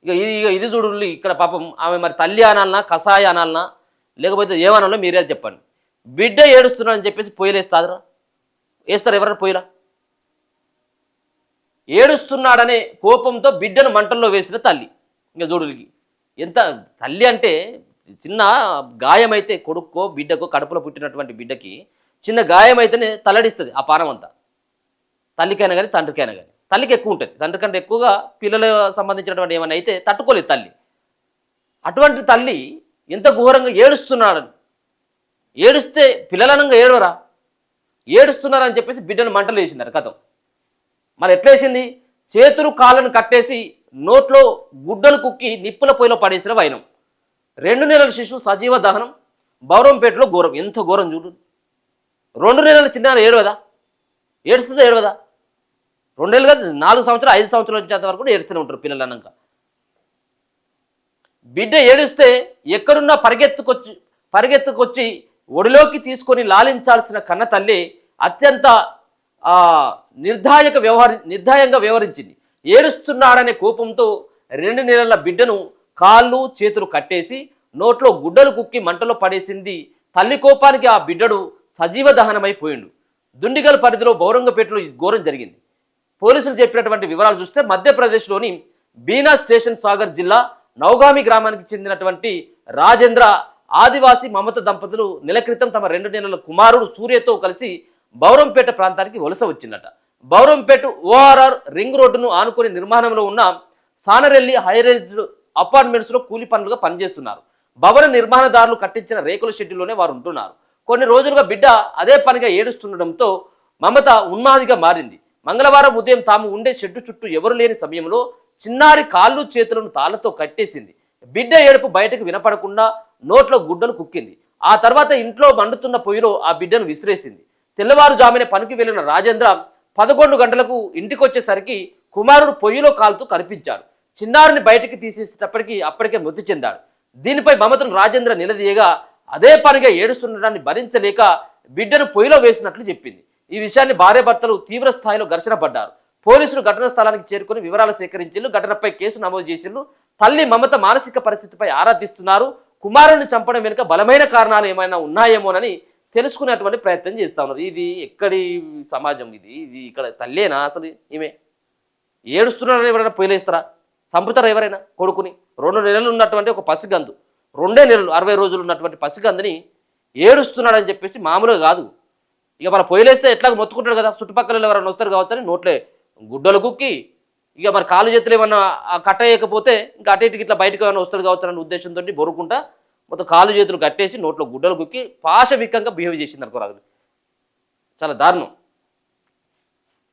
ఇది చూడు ఇక్కడ పాపం ఆమె మరి తల్లి అనాలనా కషాయ అనాలనా లేకపోతే ఏమనాలో మీరే చెప్పండి. బిడ్డ ఏడుస్తున్నాడని చెప్పేసి పొయ్యిలేస్తారా? వేస్తారు ఎవరైనా పొయ్యిలా? ఏడుస్తున్నాడనే కోపంతో బిడ్డను మంటల్లో వేసిన తల్లి. ఇంకా చూడులికి ఎంత తల్లి అంటే చిన్న గాయమైతే కొడుక్కో బిడ్డకో కడుపులో పుట్టినటువంటి బిడ్డకి చిన్న గాయమైతేనే తల్లడిస్తుంది ఆ పానం అంతా. తల్లికైనా కానీ తండ్రికైనా కానీ. తల్లికి ఎక్కువ ఉంటుంది, తండ్రి కంటే ఎక్కువగా పిల్లలకు సంబంధించినటువంటి ఏమైనా అయితే తట్టుకోలేదు తల్లి. అటువంటి తల్లి ఎంత ఘోరంగా ఏడుస్తున్నాడని, ఏడుస్తే పిల్లలనంగా ఏడవరా? ఏడుస్తున్నారని చెప్పేసి బిడ్డను మంటలు వేసిందట కథం. మరి ఎట్లేసింది? చేతులు కాళ్ళను కట్టేసి నోట్లో గుడ్డలు కుక్కి నిప్పుల పొయ్యిలో పడేసిన వైనం. 2 నెలల శిశువు సజీవ దహనం బౌరంపేటలో ఘోరం. ఎంత ఘోరం చూడు. 2 నెలల చిన్న ఏడవదా? ఏడుస్తుందా ఏడవదా? 2 నెలలు కాదు 4 సంవత్సరాలు 5 సంవత్సరాలు వచ్చేంత వరకు కూడా ఏడుస్తూనే ఉంటారు పిల్లలు అన్నాక. బిడ్డ ఏడుస్తే ఎక్కడున్నా పరిగెత్తుకొచ్చి ఒడిలోకి తీసుకొని లాలించాల్సిన కన్న తల్లి అత్యంత నిర్ధాయంగా వ్యవహరించింది. ఏడుస్తున్నాడనే కోపంతో 2 నెలల బిడ్డను కాళ్ళు చేతులు కట్టేసి నోట్లో గుడ్డలు కుక్కి మంటలో పడేసింది. తల్లి కోపానికి ఆ బిడ్డడు సజీవ దహనమైపోయిండు. దుండిగల్ పరిధిలో బౌరంగపేటలో ఘోరం జరిగింది. పోలీసులు చెప్పినటువంటి వివరాలు చూస్తే మధ్యప్రదేశ్లోని బీనా స్టేషన్ సాగర్ జిల్లా నౌగామి గ్రామానికి చెందినటువంటి రాజేంద్ర ఆదివాసీ మమత దంపతులు నెల క్రితం తమ 2 నెలల కుమారుడు సూర్యతో కలిసి బౌరంపేట ప్రాంతానికి వలస వచ్చిందట. బౌరంపేట ఓఆర్ఆర్ రింగ్ రోడ్డును ఆనుకుని నిర్మాణంలో ఉన్న సానరెల్లి హైరేజ్ అపార్ట్మెంట్స్లో కూలి పనులుగా పనిచేస్తున్నారు. భవన నిర్మాణదారులు కట్టించిన రేకుల షెడ్యూల్లోనే వారు ఉంటున్నారు. కొన్ని రోజులుగా బిడ్డ అదే పనిగా ఏడుస్తుండటంతో మమత ఉన్మాదిగా మారింది. మంగళవారం ఉదయం తాము ఉండే షెడ్డు చుట్టూ ఎవరు లేని సమయంలో చిన్నారి కాళ్ళు చేతులను తాళ్లతో కట్టేసింది. బిడ్డ ఏడుపు బయటకు వినపడకుండా నోట్లో గుడ్డలు కుక్కింది. ఆ తర్వాత ఇంట్లో మండుతున్న పొయ్యిలో ఆ బిడ్డను విసిరేసింది. తెల్లవారుజామునే పనికి వెళ్లిన రాజేంద్ర 11 గంటలకు ఇంటికొచ్చేసరికి కుమారుడు పొయ్యిలో కాలుతూ కనిపించాడు. చిన్నారిని బయటికి తీసేసేటప్పటికీ అప్పటికే మృతి చెందాడు. దీనిపై మమతను రాజేంద్ర నిలదీయగా అదే పనిగా ఏడుస్తుండడాన్ని భరించలేక బిడ్డను పొయ్యిలో వేసినట్లు చెప్పింది. ఈ విషయాన్ని భార్యాభర్తలు తీవ్ర స్థాయిలో ఘర్షణ పడ్డారు. పోలీసులు ఘటనా స్థలానికి చేరుకుని వివరాలు సేకరించారు. ఘటనపై కేసు నమోదు చేసిరు. తల్లి మమత మానసిక పరిస్థితిపై ఆరా తీస్తున్నారు. కుమారుడిని చంపడం వెనుక బలమైన కారణాలు ఏమైనా ఉన్నాయేమోనని తెలుసుకునేటువంటి ప్రయత్నం చేస్తా ఉన్నారు. ఇది ఎక్కడి సమాజం? ఇది ఇక్కడ తల్లేనా అసలు? ఈమె ఏడుస్తున్నారని ఎవరైనా పొయ్యిలేస్తారా? చంపుతారా ఎవరైనా కొడుకుని? 2 నెలలు ఉన్నటువంటి ఒక పసిగందు, 2 నెలలు 60 రోజులు ఉన్నటువంటి పసిగందుని ఏడుస్తున్నాడని చెప్పేసి మామూలుగా కాదు. ఇక మన పొయ్యిలేస్తే ఎట్లాగ మొత్తుకుంటాడు కదా, చుట్టుపక్కల ఎవరైనా వస్తారు కావచ్చని నోట్లే గుడ్డలు కుక్కి ఇక మరి కాళ్ళు చేతులు ఏమన్నా కట్టేయకపోతే ఇంకా అటు ఇటుకి ఇట్లా బయటకు ఏమైనా వస్తాడు కావచ్చని ఉద్దేశంతో బొరుకుంటా మొత్తం కాళ్ళు చేతులు కట్టేసి నోట్లో గుడ్డలు కుక్కి పాశవికంగా బిహేవ్ చేసింది అనుకోరాదు. చాలా దారుణం.